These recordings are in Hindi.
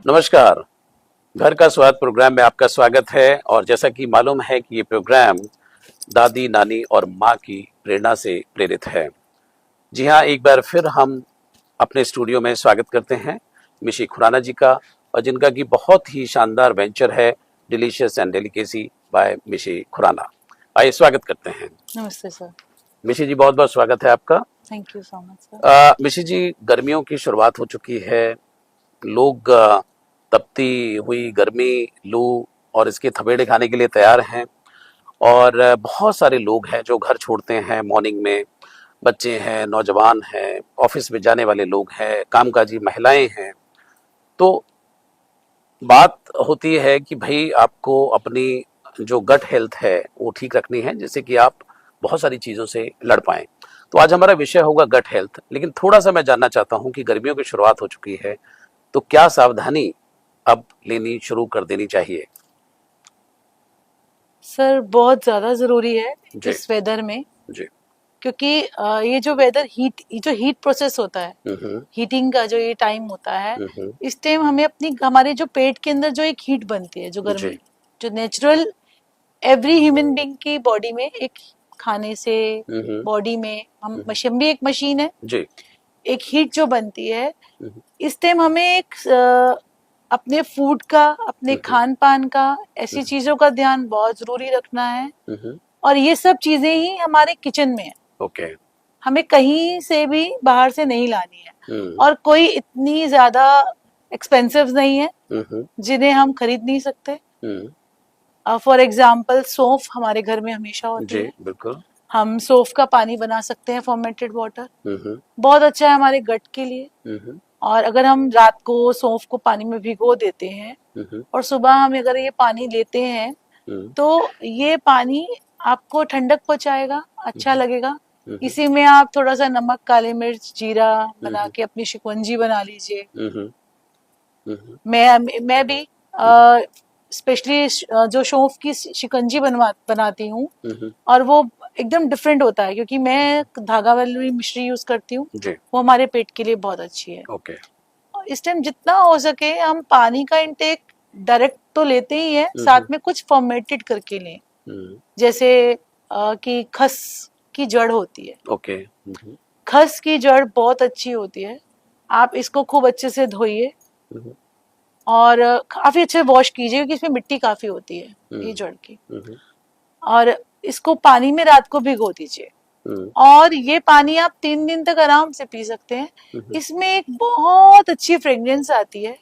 नमस्कार। घर का स्वाद प्रोग्राम में आपका स्वागत है। और जैसा कि मालूम है कि ये प्रोग्राम दादी, नानी और माँ की प्रेरणा से प्रेरित है। जी हाँ, एक बार फिर हम अपने स्टूडियो में स्वागत करते हैं मिशी खुराना जी का, और जिनका कि बहुत ही शानदार वेंचर है delicious and delicacy by Mishi Khurana. आइए स्वागत करते हैं। नमस्ते सर। मिशी जी, बहुत बहुत स्वागत है आपका। Thank you so much sir. मिशी जी, गर्मियों की शुरुआत हो चुकी है। लोग तपती हुई गर्मी, लू और इसके थपेड़े खाने के लिए तैयार हैं। और बहुत सारे लोग हैं जो घर छोड़ते हैं मॉर्निंग में। बच्चे हैं, नौजवान हैं, ऑफिस में जाने वाले लोग हैं, कामकाजी महिलाएं हैं। तो बात होती है कि भाई आपको अपनी जो गट हेल्थ है वो ठीक रखनी है, जिससे कि आप बहुत सारी चीज़ों से लड़ पाएं। तो आज हमारा विषय होगा गट हेल्थ। लेकिन थोड़ा सा मैं जानना चाहता हूं कि गर्मियों की शुरुआत हो चुकी है, तो क्या सावधानी अब लेनी शुरू कर देनी चाहिए? सर बहुत ज्यादा जरूरी है जी इस वेदर में, जी। क्योंकि ये जो वेदर हीट प्रोसेस होता है, हीटिंग का जो ये टाइम होता है, इस टाइम हमें अपनी हमारे जो पेट के अंदर जो एक हीट बनती है, जो गर्मी, जी। जो नेचुरल एवरी ह्यूमन बीइंग की बॉडी में एक खाने से बॉडी में हम भी एक मशीन है, जी। एक हीट जो बनती है। हम्म, इस टाइम हमें एक अपने फूड का, अपने खान पान का, ऐसी चीजों का ध्यान बहुत जरूरी रखना है। और ये सब चीजें ही हमारे किचन में है। ओके। हमें कहीं से भी बाहर से नहीं लानी है, और कोई इतनी ज्यादा एक्सपेंसिव नहीं है जिन्हें हम खरीद नहीं सकते। फॉर एग्जाम्पल सौंफ हमारे घर में हमेशा होती जी है। बिल्कुल। हम सौंफ का पानी बना सकते हैं, फॉर्मेटेड वाटर, बहुत अच्छा है हमारे गट के लिए। और अगर हम रात को सौंफ को पानी में भिगो देते हैं और सुबह हम अगर ये पानी लेते हैं, तो ये पानी आपको ठंडक पहुंचाएगा, अच्छा लगेगा। इसी में आप थोड़ा सा नमक, काली मिर्च, जीरा बना के अपनी शिकंजी बना लीजिए। मैं भी स्पेशली जो सौंफ की शिकंजी बनाती हूँ, और वो एकदम डिफरेंट होता है, क्योंकि मैं धागा वाली मिश्री यूज करती हूँ। वो हमारे पेट के लिए बहुत अच्छी है। ओके। इस टाइम जितना हो सके हम पानी का इंटेक डायरेक्ट तो लेते ही है, साथ में कुछ फॉर्मेटेड करके लें। जैसे कि खस की जड़ होती है। ओके। खस की जड़ बहुत अच्छी होती है। आप इसको खूब अच्छे से धोइए और काफी अच्छे वॉश कीजिए, क्योंकि इसमें मिट्टी काफी होती है ये जड़ की। और इसको पानी में रात को भिगो दीजिए, और ये पानी आप 3 दिन तक आराम से पी सकते हैं। इसमें एक बहुत अच्छी फ्रेग्रेंस आती है,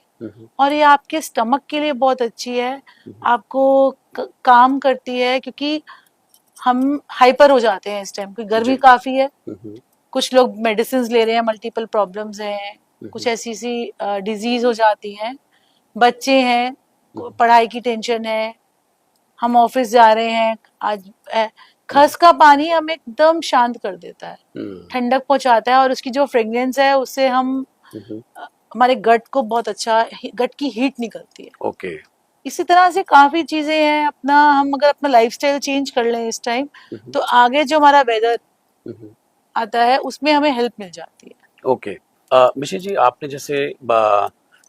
और ये आपके स्टमक के लिए बहुत अच्छी है, आपको काम करती है, क्योंकि हम हाइपर हो जाते हैं इस टाइम, क्योंकि गर्मी काफी है। कुछ लोग मेडिसिन ले रहे हैं, मल्टीपल प्रॉब्लम्स हैं, कुछ ऐसी सी डिजीज हो जाती हैं, बच्चे हैं, पढ़ाई की टेंशन है, हम ऑफिस जा रहे हैं आज। खस का पानी हमें एकदम शांत कर देता है, ठंडक पहुंचाता है, और उसकी जो फ्रेग्रेंस है उससे हम हमारे गट को बहुत अच्छा, गट की हीट निकलती है। ओके। इसी तरह से काफी चीजें हैं। हम अगर अपना लाइफस्टाइल चेंज कर लें इस टाइम, तो आगे जो हमारा वेदर आता है उसमें हमें हेल्प मिल जाती है। ओके। मिशी जी, आपने जैसे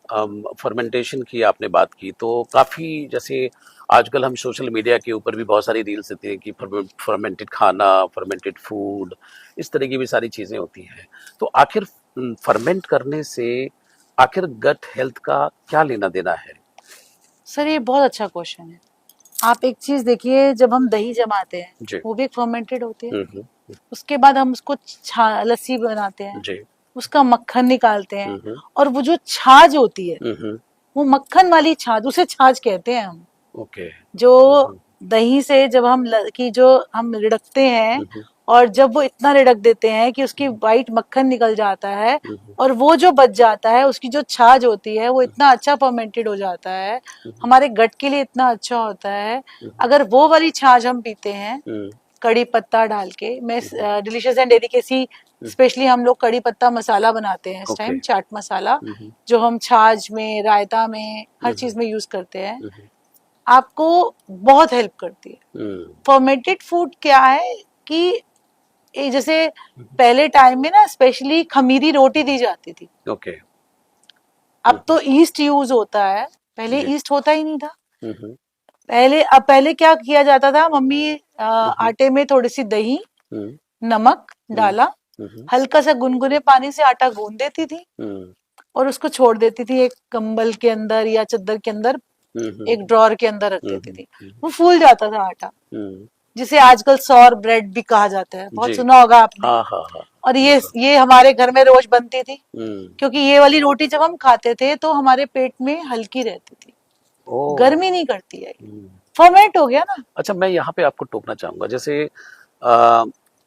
फर्मेंटेशन की आपने बात की, तो काफ़ी जैसे आजकल हम सोशल मीडिया के ऊपर भी बहुत सारी रील्स देते हैं कि फर्मेंटेड खाना, फर्मेंटेड फूड, इस तरह की भी सारी चीज़ें होती हैं। तो आखिर फर्मेंट करने से आखिर गट हेल्थ का क्या लेना देना है? सर ये बहुत अच्छा क्वेश्चन है। आप एक चीज देखिए, जब हम दही जमाते हैं वो भी एक फर्मेंटेड होती है। उसके बाद हम उसको लस्सी बनाते हैं, उसका मक्खन निकालते हैं, और वो जो छाछ होती है, वो मक्खन वाली छाछ, उसे छाछ कहते हैं हम। ओके। जो दही से जब हम रिड़कते हैं, और जब वो इतना रिड़क देते हैं कि उसकी वाइट मक्खन निकल जाता है, और वो जो बच जाता है, उसकी जो छाछ होती है, वो इतना अच्छा फर्मेंटेड हो जाता है, हमारे गट के लिए इतना अच्छा होता है। अगर वो वाली छाछ हम पीते हैं कड़ी पत्ता डाल के, मैं डिलीशियस एंड डेलिकेसी स्पेशली हम लोग कड़ी पत्ता मसाला बनाते हैं इस टाइम, चाट मसाला, जो हम छाछ में, रायता में, हर चीज में यूज करते हैं, आपको बहुत हेल्प करती है। फर्मेंटेड फूड क्या है कि जैसे पहले टाइम में ना स्पेशली खमीरी रोटी दी जाती थी। ओके। अब तो ईस्ट यूज होता है, पहले जी। ईस्ट होता ही नहीं था। हम्म। पहले क्या किया जाता था, मम्मी आटे में थोड़ी सी दही, हम्म। नमक हम्म। डाला, हम्म। हल्का सा गुनगुने पानी से आटा गूंद देती थी हम्म। और उसको छोड़ देती थी एक कंबल के अंदर या चद्दर के अंदर, हम्म। एक ड्रॉर के अंदर रख देती थी। हम्म। वो फूल जाता था आटा, हम्म। जिसे आजकल सौर ब्रेड भी कहा जाता है, बहुत जी। सुना होगा आपने। हाँ हाँ हाँ। और देखो। ये हमारे घर में रोज बनती थी, हम्म। क्योंकि ये वाली रोटी जब हम खाते थे तो हमारे पेट में हल्की रहती थी, ओ। गर्मी नहीं करती है। हम्म। फर्मेंट हो गया ना। अच्छा, मैं यहाँ पे आपको टोकना चाहूंगा। जैसे आ,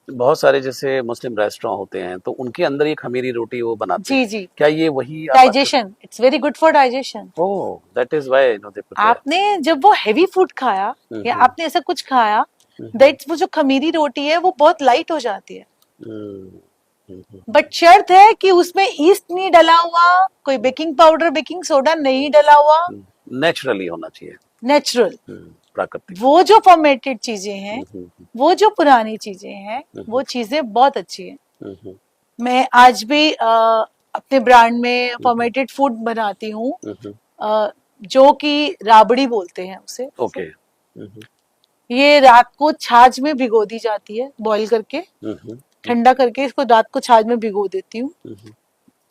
बहुत सारे जैसे मुस्लिम रेस्टोरेंट होते हैं, तो उनके अंदर ये खमीरी रोटी वो बनाते जी हैं, जी, क्या ये वही आप बात कर? Digestion, it's very good for digestion. Oh, that is why no they prepare. आपने जब वो हैवी फूड खाया या हम्म। आपने ऐसा कुछ खाया, हम्म। दैट वो जो खमीरी रोटी है वो बहुत लाइट हो जाती है। हम्म। हम्म। बट शर्त है कि उसमें ईस्ट नहीं डला हुआ, कोई बेकिंग पाउडर बेकिंग सोडा नहीं डला हुआ, नेचुरली होना चाहिए। नेचुरल। प्राकृतिक। वो जो फॉर्मेटेड चीजें हैं, हम्म। वो जो पुरानी चीजें हैं, हम्म। वो चीजें बहुत अच्छी हैं। हम्म। मैं आज भी अपने ब्रांड में फॉर्मेटेड फूड बनाती हूँ, हम्म। जो कि राबड़ी बोलते हैं उसे। ओके। हम्म। ये रात को छाछ में भिगो दी जाती है, बॉईल करके हम्म। ठंडा करके इसको रात को छाछ में भिगो देती हूँ। हम्म।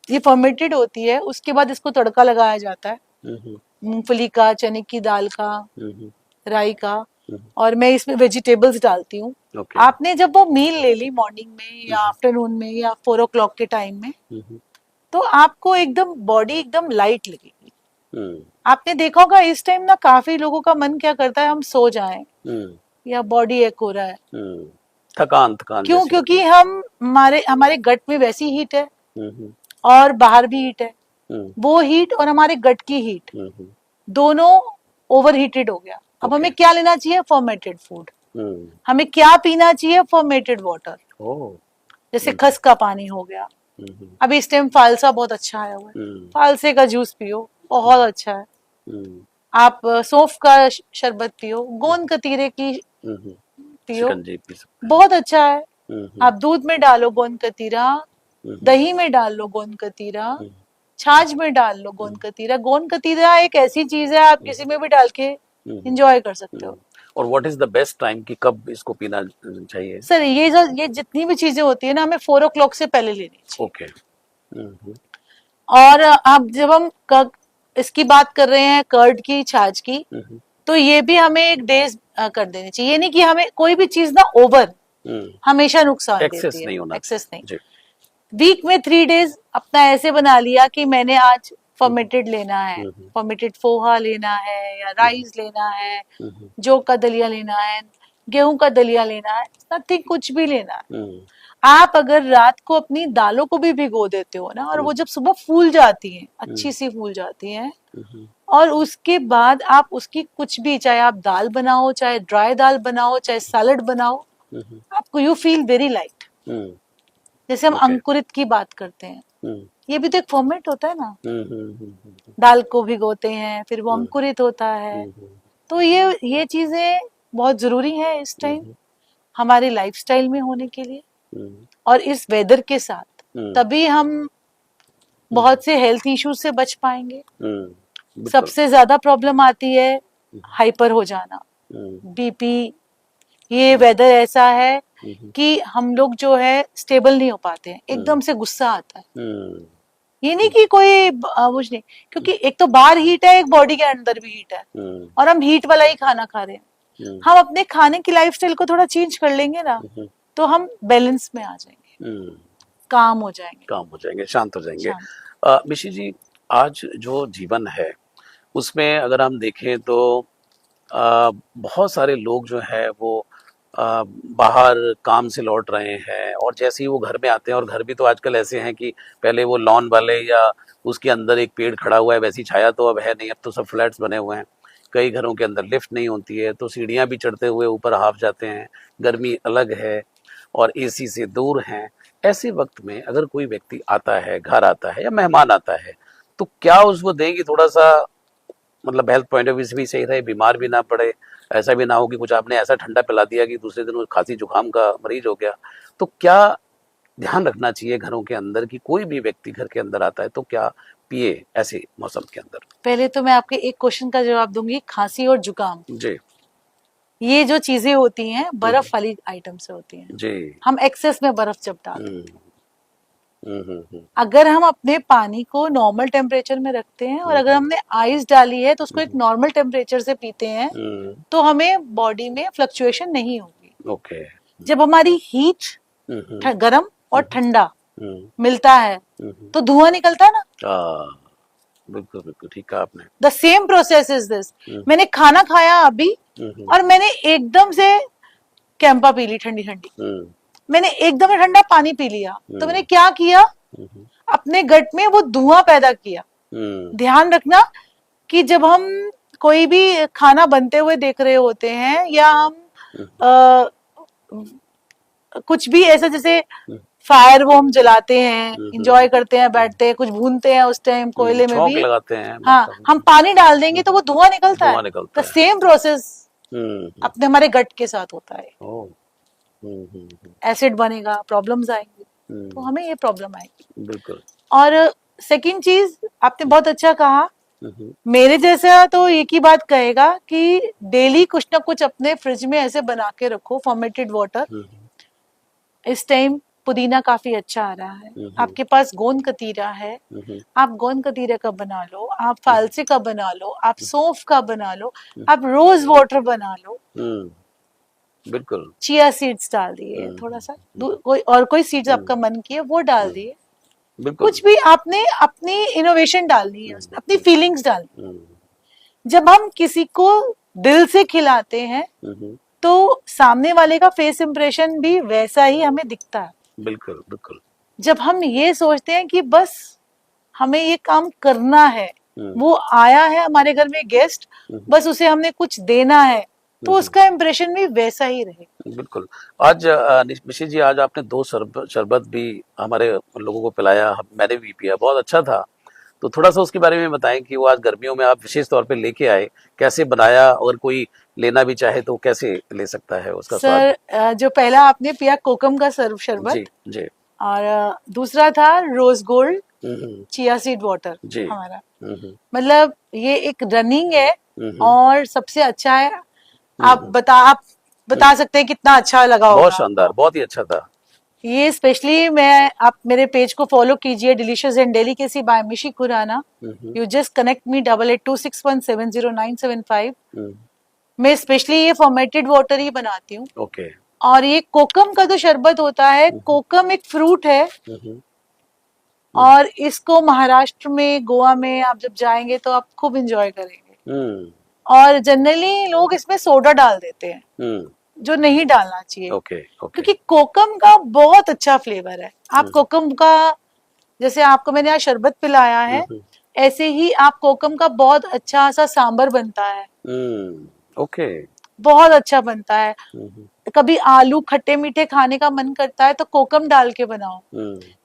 ये फर्मेटेड होती है, उसके बाद इसको तड़का लगाया जाता है, हम्म। मूंगफली का, चने की दाल का, हम्म। राई का, हम्म। और मैं इसमें वेजिटेबल्स डालती हूँ। ओके। आपने जब वो मील ले ली मॉर्निंग में या हम्म। आफ्टरनून में या 4 o'clock के टाइम में, हम्म। तो आपको एकदम बॉडी एकदम लाइट लगेगी। हम्म। आपने देखा होगा इस टाइम ना काफी लोगों का मन क्या करता है, हम सो जाएं हम्म। या बॉडी एक हो रहा है। हम्म। थकान थकान क्यों? जैसी होती क्योंकि है। हम हमारे हमारे गट में वैसी हीट है हम्म। और बाहर भी हीट है। हम्म। वो हीट और हमारे गट की हीट हम्म। दोनों ओवर हीटेड हो गया। अब ओके। हमें क्या लेना चाहिए? Fermented food. हम्म। हमें क्या पीना चाहिए? Fermented water. ओह। जैसे हम्म। खस का पानी हो गया, हम्म। अभी इस टाइम फालसा बहुत अच्छा आया हुआ है, हम्म। फालसे का जूस पियो, बहुत अच्छा है। हम्म। आप सौंफ का शरबत पियो, गोंद कतीरे की हम्म। पियो, शिकंजी पी सकते हैं। बहुत अच्छा है। हम्म। आप दूध में डालो गोंद कतीरा, हम्म। दही में डाल लो गोंद कतीरा, हम्म। छाछ में डाल लो गोंद कतीरा। गोंद कतीरा एक ऐसी चीज है, आप किसी में भी डाल के हम्म। एंजॉय कर सकते हो। और what is the best time कि कब इसको पीना चाहिए? सर ये जितनी भी चीजें होती है ना, हमें 4 o'clock से पहले लेनी चाहिए। ओके। हम्म। और आप जब हम इसकी बात कर रहे हैं कर्ड की, छाछ की, हम्म। तो ये भी हमें एक डेज कर देनी चाहिए। ये नहीं कि हमें कोई भी चीज ना ओवर हमेशा नुकसान एक्सेस देती है, नहीं होना एक्सेस नहीं। चाहिए। जी। वीक में 3 days अपना ऐसे बना लिया कि मैंने आज फर्मेटेड लेना है, हम्म। फर्मेटेड पोहा लेना है या राइस लेना है, हम्म। जौ का दलिया लेना है, गेहूं का दलिया लेना है, नथिंग, कुछ भी लेना है। हम्म। आप अगर रात को अपनी दालों को भी भिगो देते हो ना, और वो जब सुबह फूल जाती हैं, अच्छी सी फूल जाती हैं, हम्म। और उसके बाद आप उसकी कुछ भी, चाहे आप दाल बनाओ, चाहे ड्राई दाल बनाओ, चाहे सैलड बनाओ, हम्म। आपको यू फील वेरी लाइट। हम्म। जैसे हम ओके। अंकुरित की बात करते हैं, हम्म। ये भी तो एक फॉर्मेट होता है ना। हम्म। हम्म। दाल को भिगोते हैं, फिर वो हम्म। अंकुरित होता है। हम्म। तो ये चीजें बहुत जरूरी है इस टाइम हम्म। हमारे लाइफस्टाइल में होने के लिए, हम्म। और इस वेदर के साथ हम्म। तभी हम बहुत से हेल्थ इश्यूज से बच पाएंगे। बिल्कुल। सबसे ज्यादा प्रॉब्लम आती है हाइपर हो जाना, हम्म। बीपी। ये वेदर ऐसा है हम्म। कि हम लोग जो है स्टेबल नहीं हो पाते हैं, हम्म। एकदम से गुस्सा आता है। हम्म। ये नहीं कि कोई कुछ नहीं, क्योंकि एक तो बाहर हीट है, एक बॉडी के अंदर भी हीट है, हम्म। और हम हीट वाला ही खाना खा रहे हैं। हम्म। हम अपने खाने की लाइफस्टाइल को थोड़ा चेंज कर लेंगे ना, हम्म। तो हम बैलेंस में आ जाएंगे, काम हो जाएंगे, काम हो जाएंगे, शांत हो जाएंगे। शांत। मिशी जी, आज जो जीवन है उसमें अगर हम देखें तो बहुत सारे लोग जो है वो बाहर काम से लौट रहे हैं, और जैसे ही वो घर में आते हैं, और घर भी तो आजकल ऐसे हैं कि पहले वो लॉन वाले या उसके अंदर एक पेड़ खड़ा हुआ है वैसी छाया तो अब है नहीं, अब तो सब फ्लैट्स बने हुए हैं। कई घरों के अंदर लिफ्ट नहीं होती है, तो सीढ़ियाँ भी चढ़ते हुए ऊपर हाफ जाते हैं, गर्मी अलग है और एसी से दूर हैं। ऐसे वक्त में अगर कोई व्यक्ति आता है, घर आता है या मेहमान आता है, तो क्या उसको दें कि थोड़ा सा मतलब हेल्थ पॉइंट ऑफ व्यू से भी सही रहे, बीमार भी ना पड़े, ऐसा भी ना हो कि कुछ आपने ऐसा ठंडा पिला दिया कि दूसरे दिन वो खांसी जुकाम का मरीज हो गया। तो क्या ध्यान रखना चाहिए घरों के अंदर कि कोई भी व्यक्ति घर के अंदर आता है तो क्या पिए ऐसे मौसम के अंदर? पहले तो मैं आपके एक क्वेश्चन का जवाब दूंगी, खांसी और जुकाम, जी ये जो चीजें होती हैं बर्फ वाली आइटम से होती हैं। जी। हम एक्सेस में बर्फ जब डालते हैं, हम्म। अगर हम अपने पानी को नॉर्मल टेम्परेचर में रखते हैं और अगर हमने आइस डाली है तो उसको एक नॉर्मल टेम्परेचर से पीते हैं तो हमें बॉडी में फ्लक्चुएशन नहीं होगी। ओके। जब हमारी हीट गर्म और ठंडा मिलता है तो धुआं निकलता है ना। बिल्कुल बिल्कुल ठीक कहा आपने। The same process is this. मैंने खाना खाया अभी और मैंने एकदम से कैंपा पी ली ठंडी ठंडी, मैंने एकदम ठंडा पानी पी लिया, तो मैंने क्या किया, अपने गट में वो धुआं पैदा किया। ध्यान रखना कि जब हम कोई भी खाना बनते हुए देख रहे होते हैं या हम कुछ भी ऐसा जैसे फायर वो हम जलाते हैं, इंजॉय करते हैं, बैठते हैं, कुछ भूनते हैं, उस टाइम कोयले में भी लगाते हैं। हाँ, हम पानी डाल देंगे तो वो धुआं निकलता है। द सेम प्रोसेस अपने हमारे गट के साथ होता है। एसिड बनेगा, प्रॉब्लम्स आएंगी, तो हमें ये प्रॉब्लम आएगी। बिल्कुल। और सेकंड चीज आपने बहुत अच्छा कहा, मेरे जैसा तो एक ही बात कहेगा कि डेली कुछ ना कुछ अपने फ्रिज में ऐसे बना के रखो, फॉर्मेटेड वाटर। इस टाइम पुदीना काफी अच्छा आ रहा है, आपके पास गोंद कतीरा है, आप गोंद कतीरे का बना लो, आप फालसे का बना लो, आप सौंफ का बना लो, आप रोज वाटर बना लो। बिल्कुल। चिया सीड्स डाल दिए थोड़ा सा, कोई सीड्स आपका मन किए वो डाल दिए। कुछ भी आपने अपनी इनोवेशन डालनी है उसमें, अपनी फीलिंग्स डालनी। जब हम किसी को दिल से खिलाते हैं तो सामने वाले का फेस इंप्रेशन भी वैसा ही हमें दिखता है। बिल्कुल बिल्कुल। जब हम ये सोचते हैं कि बस हमें ये काम करना है, वो आया है हमारे घर में गेस्ट, बस उसे हमने कुछ देना है, तो उसका इंप्रेशन भी वैसा ही रहे। बिल्कुल। आज निशी जी, आज आपने 2 शरबत भी हमारे लोगों को पिलाया, मैंने भी पिया, बहुत अच्छा था। तो थोड़ा सा उसके बारे में बताएं कि वो आज गर्मियों में आप विशेष तौर पे लेके आए, कैसे बनाया, अगर कोई लेना भी चाहे तो कैसे ले सकता है उसका स्वाद? सर, जो पहला आपने पिया कोकम का शरबत जी जी, और दूसरा था rose gold chia seed water हमारा। मतलब ये एक रनिंग है और सबसे अच्छा है। आप बता सकते हैं कितना अच्छा लगा होगा? बहुत शानदार, बहुत ही अच्छा था ये। स्पेशली मैं, आप मेरे पेज को फॉलो कीजिए, delicious and delicacy by Mishi Khurana. You just connect me 8826170975। मैं स्पेशली ये फॉर्मेटेड वाटर ही बनाती हूँ। ओके। और ये कोकम का जो शरबत होता है, कोकम एक फ्रूट है और इसको महाराष्ट्र में, गोवा में आप जब जाएंगे तो आप खूब एंजॉय करेंगे। और जनरली लोग इसमें सोडा डाल देते हैं, जो नहीं डालना चाहिए। क्योंकि कोकम का बहुत अच्छा फ्लेवर है। आप कोकम का, जैसे आपको मैंने आज शरबत पिलाया है, ऐसे ही आप कोकम का बहुत अच्छा सा सांबर बनता है। बहुत अच्छा बनता है। कभी आलू खट्टे मीठे खाने का मन करता है तो कोकम डाल के बनाओ।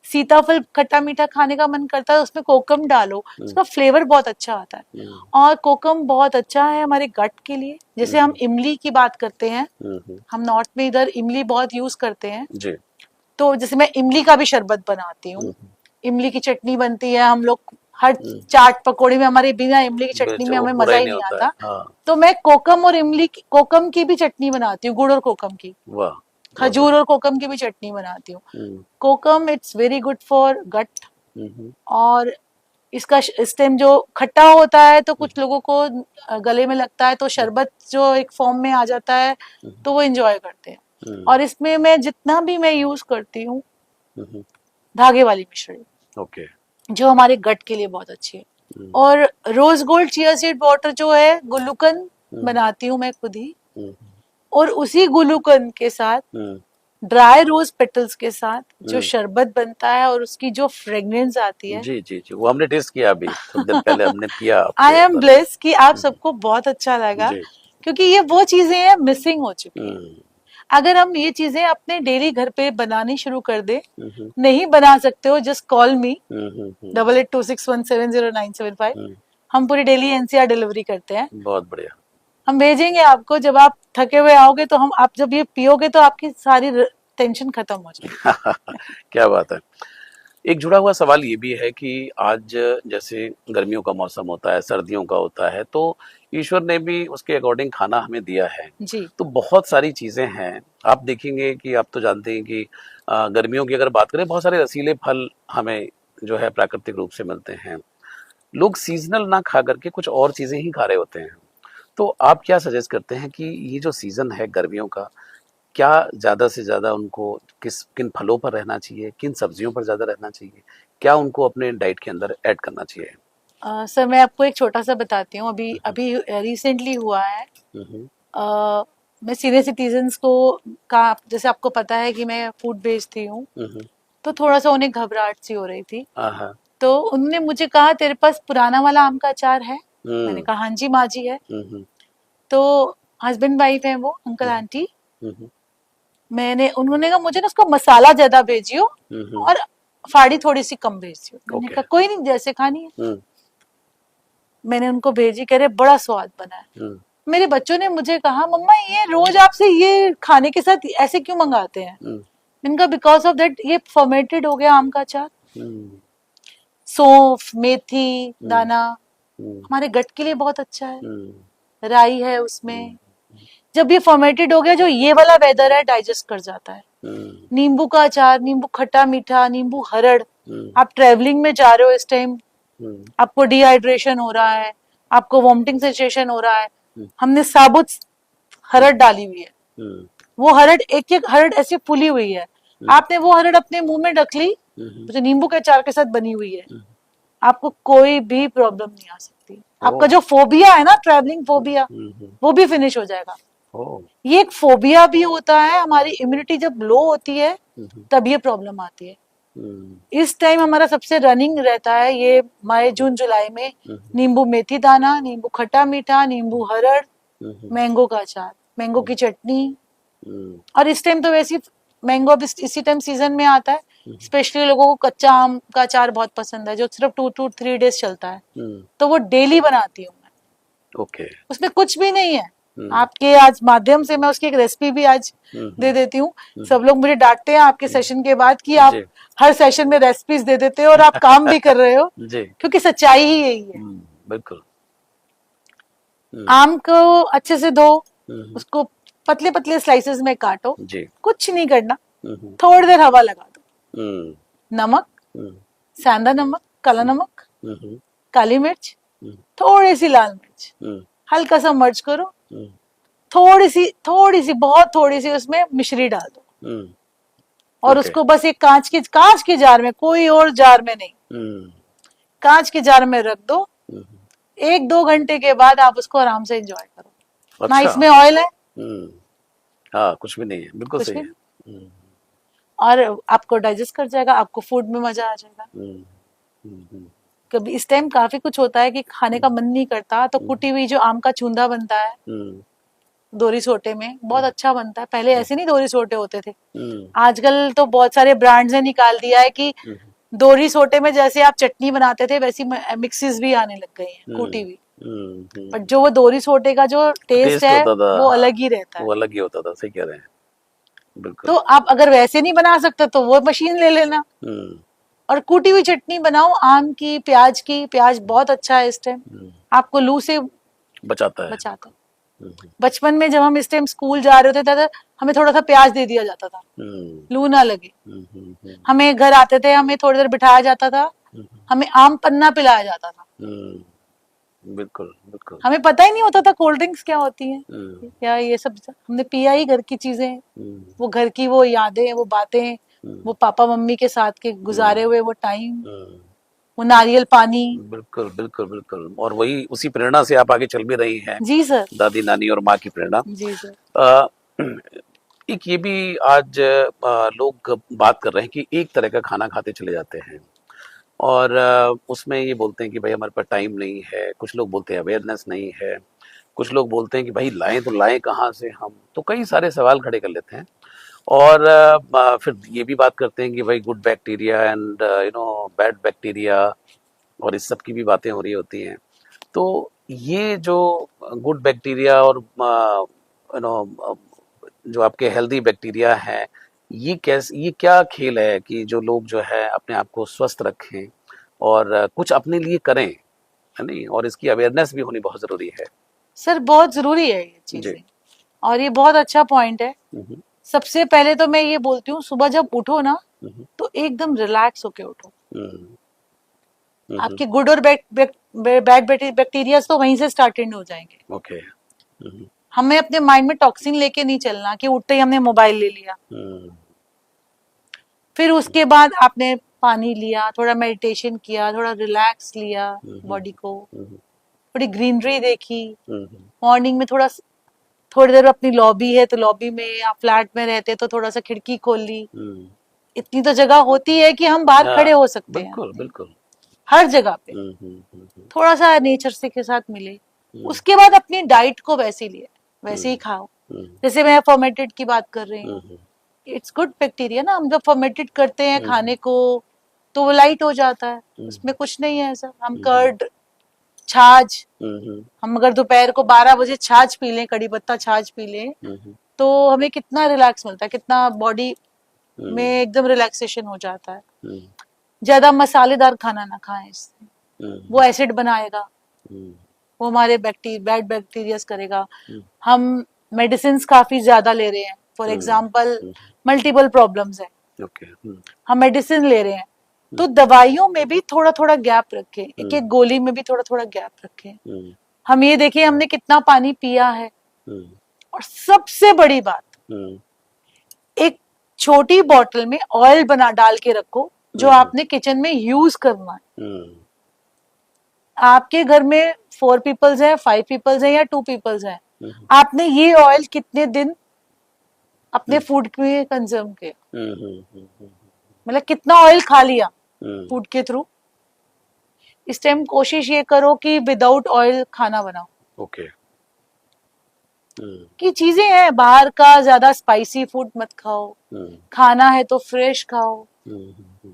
सीताफल खट्टा मीठा खाने का मन करता है, उसमें कोकम डालो, उसका फ्लेवर बहुत अच्छा आता है। और कोकम बहुत अच्छा है हमारे गट के लिए। जैसे हम इमली की बात करते हैं, हम नॉर्थ में इधर इमली बहुत यूज करते हैं जी। तो जैसे मैं इमली का भी शरबत बनाती हूँ, इमली की चटनी बनती है। हम लोग हर चाट पकौड़ी में, हमारे बिना इमली की चटनी में हमें मजा ही नहीं आता। तो मैं कोकम और कोकम की भी चटनी बनाती हूँ, गुड़ और कोकम की, खजूर और कोकम की भी चटनी बनाती हूँ। कोकम इट्स वेरी गुड फॉर गट। और इसका इस टाइम जो खट्टा होता है तो कुछ लोगों को गले में लगता है, तो शरबत जो एक फॉर्म में आ जाता है तो वो एंजॉय करते हैं। और इसमें मैं जितना भी मैं यूज करती हूँ धागे वाली मिश्री, जो हमारे गट के लिए बहुत अच्छी है। और rose gold chia seed water जो है, गुलूकन बनाती हूँ मैं खुद ही, और उसी गुलूकन के साथ ड्राई रोज पेटल्स के साथ जो शरबत बनता है और उसकी जो फ्रेग्रेंस आती है, जी जी जी, वो हमने टेस्ट किया अभी थोड़ी देर पहले हमने पिया। आई एम ब्लेस्ड कि आप सबको बहुत अच्छा लगा, क्योंकि ये वो चीजें हैं मिसिंग हो चुकी है। अगर हम ये चीजें अपने डेली घर पे बनानी शुरू कर दे, नहीं बना सकते हो, जस्ट कॉल मी 8826170975। हम पूरी डेली एनसीआर डिलीवरी करते हैं। बहुत बढ़िया। हम भेजेंगे आपको। जब आप थके हुए आओगे तो आप जब ये पियोगे तो आपकी सारी टेंशन खत्म हो जाएगी। क्या बात है। एक जुड़ा हुआ सवाल ये भी है कि आज जैसे गर्मियों का मौसम होता है, सर्दियों का होता है, तो ईश्वर ने भी उसके अकॉर्डिंग खाना हमें दिया है। जी। तो बहुत सारी चीज़ें हैं, आप देखेंगे कि आप तो जानते हैं कि गर्मियों की अगर बात करें, बहुत सारे रसीले फल हमें जो है प्राकृतिक रूप से मिलते हैं। लोग सीज़नल ना खा करके कुछ और चीज़ें ही खा रहे होते हैं। तो आप क्या सजेस्ट करते हैं कि ये जो सीज़न है गर्मियों का, क्या ज़्यादा से ज़्यादा उनको किन फलों पर रहना चाहिए, किन सब्जियों पर ज़्यादा रहना चाहिए? क्या उनको अपने डाइट के अंदर ऐड करना चाहिए? सर मैं आपको एक छोटा सा बताती हूँ, अभी हुँ, अभी रिसेंटली हुआ है। हुँ, हुँ, मैं सीनियर सिटीजन्स को का जैसे आपको पता है कि मैं फूड बेचती हूँ, हुँ, हुँ, तो थोड़ा सा उन्हें घबराहट सी हो रही थी। हाँ, हाँ, तो उन्होंने मुझे कहा तेरे पास पुराना वाला आम का अचार है? मैंने हुँ, कहा हाँ जी माँ जी है। हुँ, हुँ, तो हस्बैंड वाइफ है वो, अंकल हुँ, आंटी। हुँ, हुँ, उन्होंने कहा मुझे ना उसका मसाला ज्यादा भेजियो हुँ, हुँ, और फाड़ी थोड़ी सी कम भेजियो। मैंने ओके, कहा कोई नहीं, जैसे खानी है। हुँ, मैंने उनको भेजी, कह रहे बड़ा स्वाद बना है। हुँ, मेरे बच्चों ने मुझे कहा मम्मा ये रोज आपसे ये खाने के साथ ऐसे क्यों मंगाते हैं? हुँ, मैंने कहा बिकॉज ऑफ दैट ये फर्मेंटेड हो गया आम का अचार। हुँ, सौंफ, मेथी हुँ, दाना हुँ, हमारे गट के लिए बहुत अच्छा है। हुँ, राई है हुँ, उसमें। जब ये फर्मेंटेड हो गया, जो ये वाला वेदर है डाइजेस्ट कर जाता है। हुँ, नींबू का अचार, नींबू खट्टा मीठा, नींबू हरड़। हुँ, आप ट्रेवलिंग में जा रहे हो इस टाइम, हुँ, आपको डिहाइड्रेशन हो रहा है, आपको वॉमिटिंग सेंसेशन हो रहा है, हुँ, हमने साबुत हुँ, हरड़ डाली हुई है। हुँ, वो हरड़ एक एक हरड़ ऐसी फूली हुई है, हुँ, आपने वो हरड़ अपने मुंह में रख ली, हुँ, जो नींबू के अचार के साथ बनी हुई है, हुँ, आपको कोई भी प्रॉब्लम नहीं आ सकती। आपका ओह! जो फोबिया है ना, ट्रैवलिंग हुँ, फोबिया, हुँ, हुँ, वो भी फिनिश हो जाएगा। ओह! ये एक फोबिया भी होता है, हमारी इम्यूनिटी जब लो होती है हुँ, हुँ, तब ये प्रॉब्लम आती है। हुँ, इस टाइम हमारा सबसे रनिंग रहता है ये मई हुँ, जून जुलाई में, हुँ, नींबू मेथी दाना, नींबू खट्टा मीठा, नींबू हरड़, हुँ, हुँ, मैंगो का अचार, मैंगो हुँ, की चटनी। हुँ, और इस टाइम तो वैसे मैंगो अब इसी टाइम सीजन में आता है। हुँ, स्पेशली लोगों को कच्चा आम का अचार बहुत पसंद है, जो सिर्फ 2 to 3 days चलता है। हुँ, तो वो डेली बनाती हूँ मैं। ओके, उसमें कुछ भी नहीं है। हुँ, आपके आज माध्यम से मैं उसकी एक रेसिपी भी आज हुँ, दे हुँ, देती हूँ। हुँ, सब लोग मुझे डांटते हैं आपके हुँ, सेशन के बाद कि आप जी, हर सेशन में रेसिपीज दे देते हो और आप काम भी कर रहे हो, जी, क्योंकि सच्चाई ही यही है। बिल्कुल, हुँ, आम को अच्छे से धो, हुँ, हुँ, उसको पतले पतले स्लाइसेस में काटो, जी, कुछ नहीं करना, हुँ, हुँ, थोड़ी देर हवा लगा दो। हुँ, नमक, हुँ, सेंधा नमक, काला हुँ, नमक, हुँ, हुँ, काली मिर्च, हुँ, थोड़ी सी लाल मिर्च, हुँ, हल्का सा मर्ज करो, हुँ, थोड़ी सी बहुत थोड़ी सी उसमें मिश्री डाल दो, हुँ, और ओके, उसको बस एक कांच के जार में, कोई और जार में नहीं, हुँ, कांच के जार में रख दो। हुँ, 1-2 घंटे के बाद आप उसको आराम से एंजॉय करो। ना अच्छा, इसमें ऑयल है, हुँ, हाँ, कुछ भी नहीं है, बिल्कुल कुछ सही भी है। नहीं, हुँ, और आपको डाइजेस्ट कर जाएगा, आपको फूड में मजा आ जाएगा। हुँ, हुँ, हुँ, कभी इस टाइम काफी कुछ होता है कि खाने का मन नहीं करता, तो हुँ, कुटी हुई जो आम का चूंदा बनता है हुँ, दोरी सोटे में, बहुत हुँ, अच्छा बनता है। पहले हुँ, ऐसे नहीं दोरी सोटे होते थे। हुँ, आजकल तो बहुत सारे ब्रांड्स ने निकाल दिया है कि हुँ, दोरी सोटे में जैसे आप चटनी बनाते थे वैसी मिक्सेस भी आने लग गई हैं, हुँ, कूटी हुई। हुँ, हुँ, बट जो वो दोरी सोटे का जो टेस्ट टेस्ट है होता था, वो हाँ, अलग ही रहता है। वो अलग ही होता था, सही कह रहे हैं, तो बिल्कुल। आप अगर वैसे नहीं बना सकते तो वो मशीन ले लेना, हुँ, और कूटी हुई चटनी बनाओ आम की, प्याज की। प्याज बहुत अच्छा है इस टाइम, हुँ, आपको लू से बचाता है, बचाता है। हुँ, हुँ, बचपन में जब हम इस टाइम स्कूल जा रहे होते थे, हमें थोड़ा सा प्याज दे दिया जाता था, हुँ, लू ना लगे। हुँ, हुँ, हुँ, हमें घर आते थे, हमें थोड़ी देर बिठाया जाता था, हुँ, हमें आम पन्ना पिलाया जाता था। हुँ, बिल्कुल, बिल्कुल। हमें पता ही नहीं होता था कोल्ड ड्रिंक्स क्या होती हैं, हुँ, या ये सब हमने पिया ही घर की चीजें। हुँ, वो घर की वो यादें, वो बातें, हुँ, वो पापा मम्मी के साथ के हुँ, गुजारे हुए वो टाइम, हुँ, वो नारियल पानी। बिल्कुल, बिल्कुल, बिल्कुल और वही उसी प्रेरणा से आप आगे चल भी रही हैं, जी सर। दादी, नानी और माँ की प्रेरणा। जी सर। अ, एक ये भी आज लोग बात कर रहे हैं कि एक तरह का खाना खाते चले जाते हैं और उसमें ये बोलते हैं कि भाई हमारे पास टाइम नहीं है, कुछ लोग बोलते हैं अवेयरनेस नहीं है, कुछ लोग बोलते हैं कि भाई लाएँ तो लाएँ कहाँ से हम? तो कई सारे सवाल खड़े कर लेते हैं और फिर ये भी बात करते हैं कि भाई good bacteria and bad bacteria और इस सब की भी बातें हो रही होती हैं। तो ये जो गुड बैक्टीरिया और जो आपके हेल्दी बैक्टीरिया हैं, ये क्या खेल है कि जो लोग जो है अपने आप को स्वस्थ रखें और कुछ अपने लिए करें, है नहीं, और इसकी अवेयरनेस भी होनी बहुत जरूरी है। सर बहुत जरूरी है ये जी। चीजें, और ये बहुत अच्छा पॉइंट है। हम्म, सबसे पहले तो मैं ये बोलती हूँ, सुबह जब उठो ना हम्म, तो एकदम रिलैक्स होके उठो। हम्म, हम्म, आपके गुड और बैड बैक्टीरिया तो वहीं से स्टार्टेड हो जाएंगे। ओके। हम्म, हमें अपने माइंड में टॉक्सिन लेके नहीं चलना कि उठते ही हमने मोबाइल ले लिया। हम्म, फिर उसके बाद आपने पानी लिया, थोड़ा मेडिटेशन किया, थोड़ा रिलैक्स लिया हम्म, बॉडी को, हम्म, थोड़ी ग्रीनरी देखी। हम्म, मॉर्निंग में थोड़ी देर अपनी लॉबी है तो लॉबी में, आप फ्लैट में रहते तो थोड़ा सा खिड़की खोल ली। हम्म, इतनी तो जगह होती है कि हम बाहर खड़े हाँ, हो सकते हैं बिल्कुल अपने बिल्कुल। हर जगह पे, थोड़ा सा नेचर से के साथ मिले। हम्म, उसके बाद अपनी डाइट को वैसे लिए, वैसे ही हम्म, खाओ। हम्म, जैसे मैं फर्मेंटेड की बात कर रही हूँ, हम्म, इट्स गुड बैक्टीरिया ना। हम जब फर्मेंटेड करते हैं हम्म, खाने को तो वो लाइट हो जाता है, हम्म, उसमें कुछ नहीं है ऐसा। हम हम्म, कर्ड, छाछ, हम्म, हम अगर दोपहर को 12 बजे छाछ पी लें, कड़ी पत्ता छाछ पी लें, हम्म, तो हमें कितना रिलैक्स मिलता है, कितना बॉडी में हम्म, एकदम रिलैक्सेशन हो जाता है। हम्म, ज्यादा मसालेदार खाना ना खाएं, इससे वो हम्म, एसिड बनाएगा, हम्म, वो हमारे बैड बैक्टीरियाज करेगा। हम्म, हम मेडिसिन काफी ज्यादा ले रहे हैं, for hmm, example hmm, multiple problems है, ओके। हम्म, हम मेडिसिन ले रहे हैं, हम्म, तो दवाइयों में भी थोड़ा थोड़ा गैप रखें, एक हम्म, एक गोली में भी थोड़ा थोड़ा गैप रखें। हम्म, हम ये देखिए हमने कितना पानी पिया है। हम्म, और सबसे बड़ी बात, हम्म, एक छोटी बॉटल में ऑयल बना डाल के रखो जो हम्म, आपने किचन में यूज करना है। हम्म, आपके घर में 4 पीपल्स हैं, 5 पीपल्स हैं या 2 पीपल्स हैं, हम्म, आपने ये ऑयल कितने दिन अपने फूड में कंज्यूम किया, हम्म, मतलब कितना ऑयल खा लिया हम्म, फूड के थ्रू। इस टाइम कोशिश ये करो कि विदाउट ऑयल खाना बनाओ। ओके। हम्म, कि चीजें हैं, बाहर का ज्यादा स्पाइसी फूड मत खाओ, हम्म, खाना है तो फ्रेश खाओ, हम्म,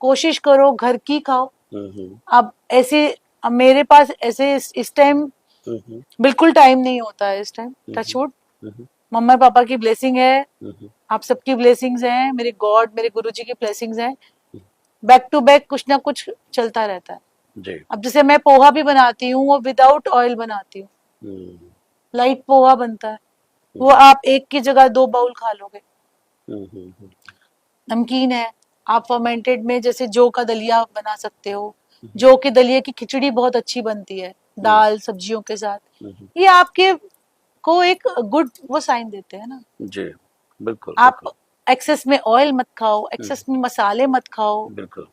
कोशिश करो घर की खाओ। हम्म, अब ऐसे, अब मेरे पास ऐसे इस टाइम हम्म, बिल्कुल टाइम नहीं होता है इस टाइम, हम्म, टचवुड। हम्म, मम्मा पापा की ब्लेसिंग है, हम्म, आप सबकी ब्लेसिंग्स हैं, मेरे गॉड, मेरे गुरुजी की ब्लेसिंग्स हैं। बैक टू बैक कुछ ना कुछ चलता रहता है। जी। अब जैसे मैं पोहा भी बनाती हूँ, वो विदाउट ऑयल बनाती हूँ, हम्म, लाइट पोहा बनता है। वो हम्म, आप एक की जगह 2 बाउल खा लोगे। हम्म, नमकीन है, आप फर्मेंटेड में जैसे जौ का दलिया बना सकते हो। जौ के दलिया की खिचड़ी बहुत अच्छी बनती है हम्म, दाल सब्जियों के साथ। हम्म, ये आपके को एक गुड वो साइन देते हैं ना। जी, बिल्कुल आप बिल्कुल। एक्सेस में ऑयल मत खाओ, हम्म, एक्सेस में मसाले मत खाओ, बिल्कुल।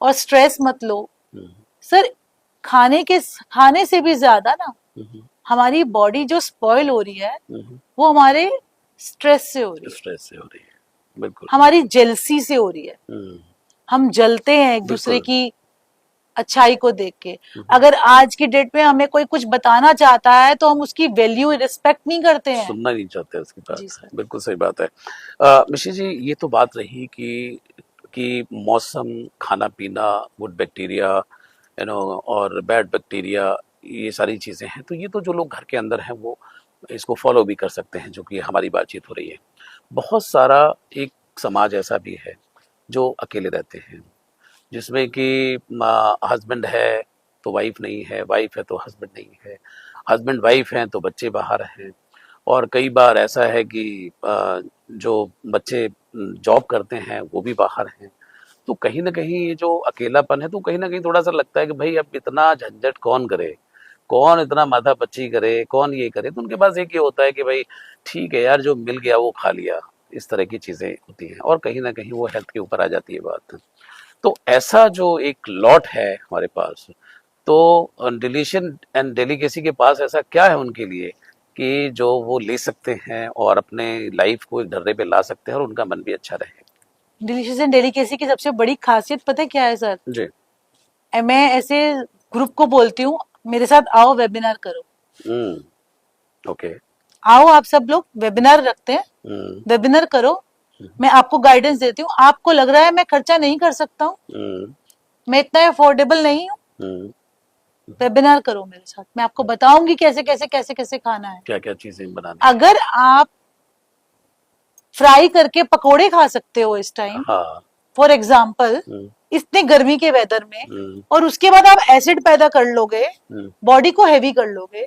और स्ट्रेस मत लो। हम्म, सर, खाने से भी ज्यादा ना हम्म, हमारी बॉडी जो स्पॉइल हो रही है हम्म, वो हमारे स्ट्रेस से हो रही है, स्ट्रेस से हो रही है, बिल्कुल हमारी बिल्कुल। जेलसी से हो रही है। हम्म, हम जलते हैं एक दूसरे बिल्कुल। की अच्छाई को देख के। हम्म, अगर आज की डेट में हमें कोई कुछ बताना चाहता है तो हम उसकी वैल्यू रिस्पेक्ट नहीं करते हैं। सुनना नहीं चाहते उसकी बात। जी सर। बिल्कुल सही बात है। मिशी जी, ये तो बात रही कि मौसम, खाना पीना, गुड बैक्टीरिया, और बैड बैक्टीरिया, ये सारी चीजें हैं। तो ये तो जो लोग घर के अंदर हैं वो इसको फॉलो भी कर सकते हैं, जो कि हमारी बातचीत हो रही है। बहुत सारा एक समाज ऐसा भी है जो अकेले रहते हैं, जिसमें कि हस्बैंड है तो वाइफ नहीं है, वाइफ है तो हस्बैंड नहीं है, हस्बैंड वाइफ हैं तो बच्चे बाहर हैं। और कई बार ऐसा है कि जो बच्चे जॉब करते हैं वो भी बाहर हैं। तो कहीं ना कहीं ये जो अकेलापन है, तो कहीं ना कहीं थोड़ा सा लगता है कि भाई अब इतना झंझट कौन करे, कौन इतना माथा पच्ची करे, कौन ये करे। तो उनके पास एक ये होता है कि भाई ठीक है यार, जो मिल गया वो खा लिया। इस तरह की चीजें होती हैं, और कहीं ना कहीं वो हेल्थ के ऊपर आ जाती है बात। तो ऐसा जो एक लॉट है हमारे पास, तो डिलीशन एंड डेलीकेसी के पास ऐसा क्या है उनके लिए कि जो वो ले सकते हैं और अपने लाइफ को एक ढर्रे पे ला सकते हैं और उनका मन भी अच्छा रहे। डिलीशियस एंड डेलिकेसी की सबसे बड़ी खासियत पता है क्या है सर? जी। मैं ऐसे ग्रुप को बोलती हूँ, मेरे साथ आओ वेबिनार करो। हम्म, ओके। आओ आप सब लोग वेबिनार रखते हैं, हम्म, वेबिनार करो। मैं आपको गाइडेंस देती हूँ। आपको लग रहा है मैं खर्चा नहीं कर सकता हूँ, हम्म, मैं इतना अफोर्डेबल नहीं हूँ, हम्म, वेबिनार करो मेरे साथ, मैं आपको बताऊंगी कैसे कैसे कैसे कैसे खाना है। क्या क्या चीजें बनानी है। अगर आप फ्राई करके पकोड़े खा सकते हो इस टाइम, हाँ। फॉर एग्जाम्पल, इतने गर्मी के वेदर में, और उसके बाद आप एसिड पैदा कर लोगे, बॉडी को हैवी कर लोगे,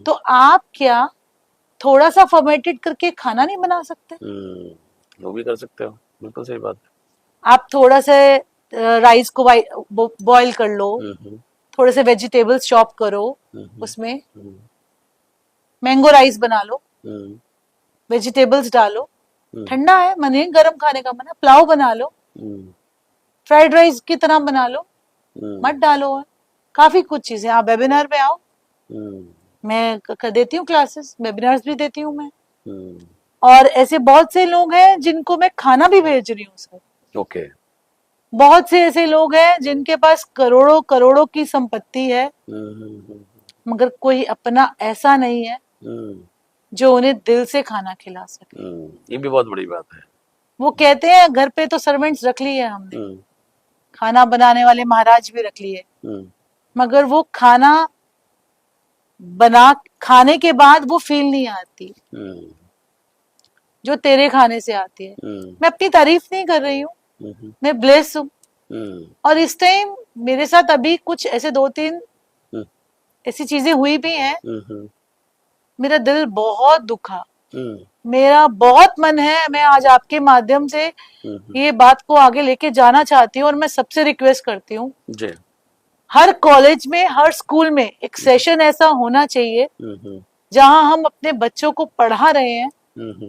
तो आप क्या थोड़ा सा फर्मेंटेड करके खाना नहीं बना सकते? वो भी कर सकते हो, बिल्कुल सही बात है। आप थोड़ा से राइस को बॉईल कर लो, थोड़े से वेजिटेबल्स चॉप करो, उसमें मैंगो राइस बना लो, वेजिटेबल्स डालो, ठंडा है, मन है गर्म खाने का मन है, पुलाव बना लो, फ्राइड राइस की तरह बना लो, मत डालो। काफी कुछ चीजें, आप वेबिनार पे आओ, मैं कर देती हूँ क्लासेस, वेबिनार्स भी देती हूँ मैं, और ऐसे बहुत से लोग हैं जिनको मैं खाना भी भेज रही हूँ सर। ओके। बहुत से ऐसे लोग हैं जिनके पास करोड़ों करोड़ों की संपत्ति है, मगर कोई अपना ऐसा नहीं है जो उन्हें दिल से खाना खिला सके। ये भी बहुत बड़ी बात है। वो कहते हैं घर पे तो सर्वेंट्स रख लिए हमने, खाना बनाने वाले महाराज भी रख लिए, मगर वो खाना बना खाने के बाद वो फील नहीं आती जो तेरे खाने से आती है। मैं अपनी तारीफ नहीं कर रही हूँ, मैं ब्लेस हूँ, और इस टाइम मेरे साथ अभी कुछ ऐसे 2-3 ऐसी चीजें हुई भी हैं, मेरा दिल बहुत दुखा, मेरा बहुत मन है, मैं आज आपके माध्यम से ये बात को आगे लेके जाना चाहती हूँ, और मैं सबसे रिक्वेस्ट करती हूँ, हर कॉलेज में, हर स्कूल में एक सेशन ऐसा होना चाहिए जहां हम अपने बच्चों को पढ़ा रहे हैं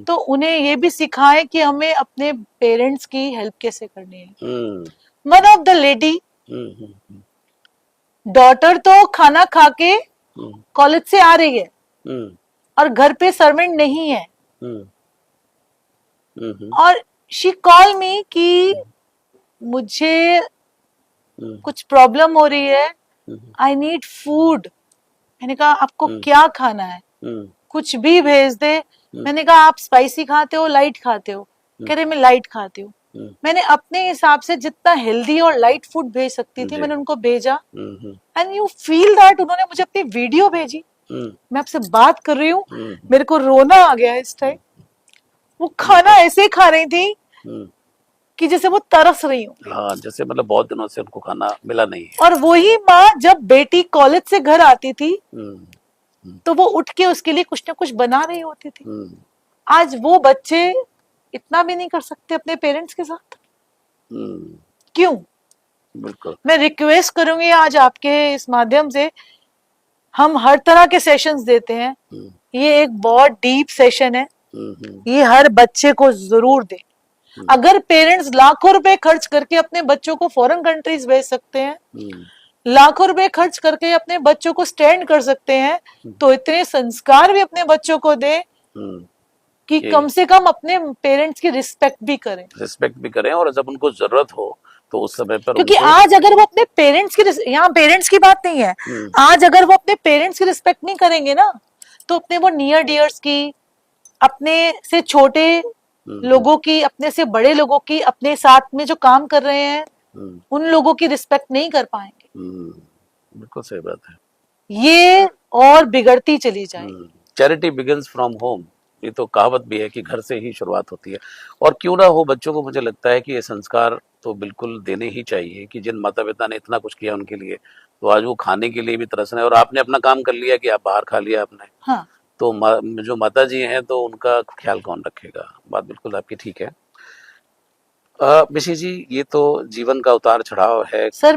तो उन्हें ये भी सिखाएं कि हमें अपने पेरेंट्स की हेल्प कैसे करनी है। One of the lady daughter तो खाना खा के कॉलेज से आ रही है और घर पे सर्वेंट नहीं है, और शी कॉल मी कि मुझे कुछ प्रॉब्लम हो रही है, आई नीड फूड। मैंने कहा आपको क्या खाना है? कुछ भी भेज दे। मैंने कहा आप स्पाइसी खाते हो, लाइट खाते हो? कह रहे मैं लाइट खाती हूँ। मैंने अपने हिसाब से जितना हेल्दी और लाइट फूड भेज सकती थी मैंने उनको भेजा, एंड यू फील दैट उन्होंने मुझे अपनी वीडियो भेजी। मैं आपसे बात कर रही हूँ, मेरे को रोना आ गया इस टाइम। वो खाना ऐसे खा रही थी कि जैसे वो तरस रही हो। हाँ, जैसे मतलब बहुत दिनों से उनको खाना मिला नहीं है। और वही माँ जब बेटी कॉलेज से घर आती थी तो वो उठ के उसके लिए कुछ ना कुछ बना रही होती थी। आज वो बच्चे इतना भी नहीं कर सकते अपने पेरेंट्स के साथ। क्यों? बिल्कुल। मैं रिक्वेस्ट करूंगी आज आपके इस माध्यम से, हम हर तरह के सेशंस देते हैं, ये एक बहुत डीप सेशन है, ये हर बच्चे को जरूर दे। अगर पेरेंट्स लाखों रुपए खर्च करके अपने बच्चों को फॉरेन कंट्रीज भेज सकते हैं, लाखों रुपए खर्च करके अपने बच्चों को स्टैंड कर सकते हैं, तो इतने संस्कार भी अपने बच्चों को दे कि कम से कम अपने पेरेंट्स की रिस्पेक्ट भी करें, और जब उनको जरूरत हो तो उस समय पर, क्योंकि आज अगर वो अपने पेरेंट्स की, यहाँ पेरेंट्स की बात नहीं है, आज अगर वो अपने पेरेंट्स की रिस्पेक्ट नहीं करेंगे ना, तो अपने वो नियर डियर्स की, अपने से छोटे लोगों की, अपने से बड़े लोगों की, अपने साथ में जो काम कर रहे हैं उन लोगों की रिस्पेक्ट नहीं कर पाएंगे। बिल्कुल सही बात है। ये और बिगड़ती चली जाएगी। चैरिटी बिगिंस फ्रॉम होम, ये तो कहावत भी है कि घर से ही शुरुआत होती है। और क्यों ना हो, बच्चों को मुझे लगता है कि ये संस्कार तो बिल्कुल देने ही चाहिए कि जिन माता पिता ने इतना कुछ किया उनके लिए, तो आज वो खाने के लिए भी तरस रहे हैं। और आपने अपना काम कर लिया कि आप बाहर खा लिया आपने, हाँ। तो जो माता जी हैं तो उनका ख्याल कौन रखेगा? बात बिल्कुल आपकी ठीक है। मिशी जी, ये तो जीवन का उतार चढ़ाव है सर।